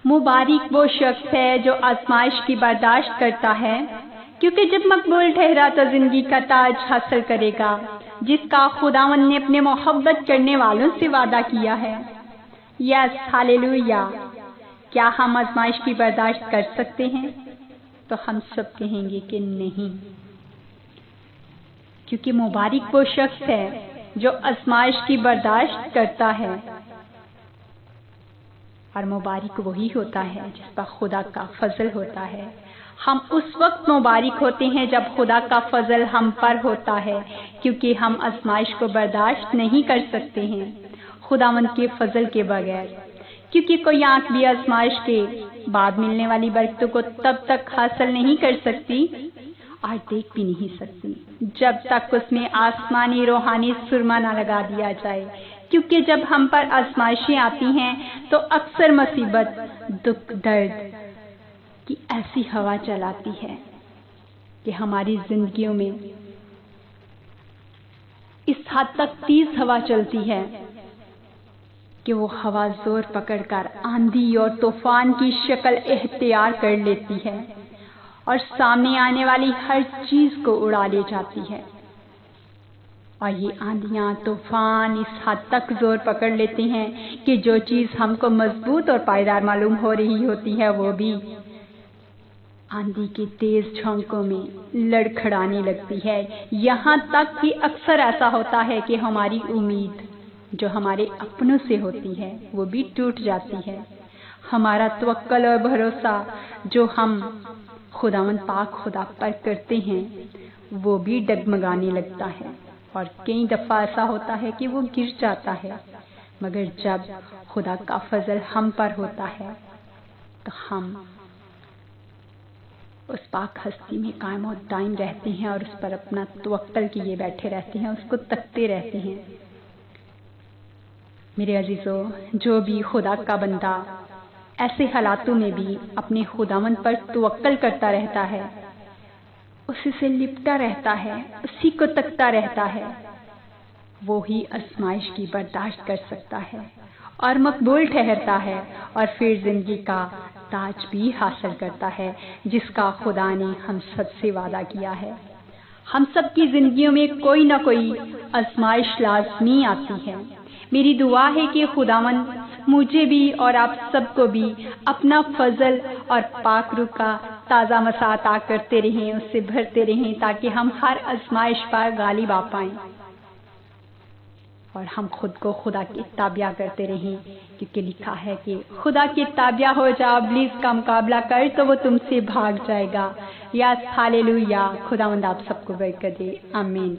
مبارک وہ شخص ہے جو آزمائش کی برداشت کرتا ہے، کیونکہ جب مقبول ٹھہرا تو زندگی کا تاج حاصل کرے گا جس کا خداوند نے اپنے محبت کرنے والوں سے وعدہ کیا ہے۔ یس ہاللویا! کیا ہم آزمائش کی برداشت کر سکتے ہیں؟ تو ہم سب کہیں گے کہ نہیں، کیونکہ مبارک وہ شخص ہے جو آزمائش کی برداشت کرتا ہے، اور مبارک وہی ہوتا ہے جس پر خدا کا فضل ہوتا ہے۔ ہم اس وقت مبارک ہوتے ہیں جب خدا کا فضل ہم پر ہوتا ہے، کیونکہ ہم آزمائش کو برداشت نہیں کر سکتے ہیں خداوند کے فضل کے بغیر، کیونکہ کوئی آنکھ بھی آزمائش کے بعد ملنے والی برکتوں کو تب تک حاصل نہیں کر سکتی اور دیکھ بھی نہیں سکتی جب تک اس میں آسمانی روحانی سرما نہ لگا دیا جائے، کیونکہ جب ہم پر آزمائشیں آتی ہیں تو اکثر مصیبت، دکھ، درد کی ایسی ہوا چلاتی ہے کہ ہماری زندگیوں میں اس حد تک تیز ہوا چلتی ہے کہ وہ ہوا زور پکڑ کر آندھی اور طوفان کی شکل اختیار کر لیتی ہے اور سامنے آنے والی ہر چیز کو اڑا لے جاتی ہے۔ اور یہ آندھیاں، طوفان اس حد تک زور پکڑ لیتے ہیں کہ جو چیز ہم کو مضبوط اور پائیدار معلوم ہو رہی ہوتی ہے وہ بھی آندھی کے تیز جھونکوں میں لڑکھڑانے لگتی ہے، یہاں تک کہ اکثر ایسا ہوتا ہے کہ ہماری امید جو ہمارے اپنوں سے ہوتی ہے وہ بھی ٹوٹ جاتی ہے۔ ہمارا توکل اور بھروسہ جو ہم خداوند پاک خدا پر کرتے ہیں وہ بھی ڈگمگانے لگتا ہے، اور کئی دفعہ ایسا ہوتا ہے کہ وہ گر جاتا ہے، مگر جب خدا کا فضل ہم پر ہوتا ہے تو ہم اس پاک ہستی میں قائم و دائم رہتے ہیں اور اس پر اپنا توکل کیے بیٹھے رہتے ہیں، اس کو تکتے رہتے ہیں۔ میرے عزیزو، جو بھی خدا کا بندہ ایسے حالاتوں میں بھی اپنے خداوند پر توکل کرتا رہتا ہے، اسی سے لپٹا رہتا ہے، اسی کو تکتا رہتا ہے، وہی آزمائش کی برداشت کر سکتا ہے اور مقبول ٹھہرتا ہے، اور پھر زندگی کا تاج بھی حاصل کرتا ہے جس کا خدا نے ہم سب سے وعدہ کیا ہے۔ ہم سب کی زندگیوں میں کوئی نہ کوئی آزمائش لازمی آتی ہے۔ میری دعا ہے کہ خداوند مجھے بھی اور آپ سب کو بھی اپنا فضل اور پاک روح کا تازہ مسا عطا کرتے رہیں، اس سے بھرتے رہیں، تاکہ ہم ہر آزمائش پر غالب آ پائیں اور ہم خود کو خدا کے تابع کرتے رہیں، کیونکہ لکھا ہے کہ خدا کے تابع ہو جاؤ، ابلیس کا مقابلہ کر تو وہ تم سے بھاگ جائے گا۔ یا ہاللویا! خداوند آپ سب کو برکت دے، آمین۔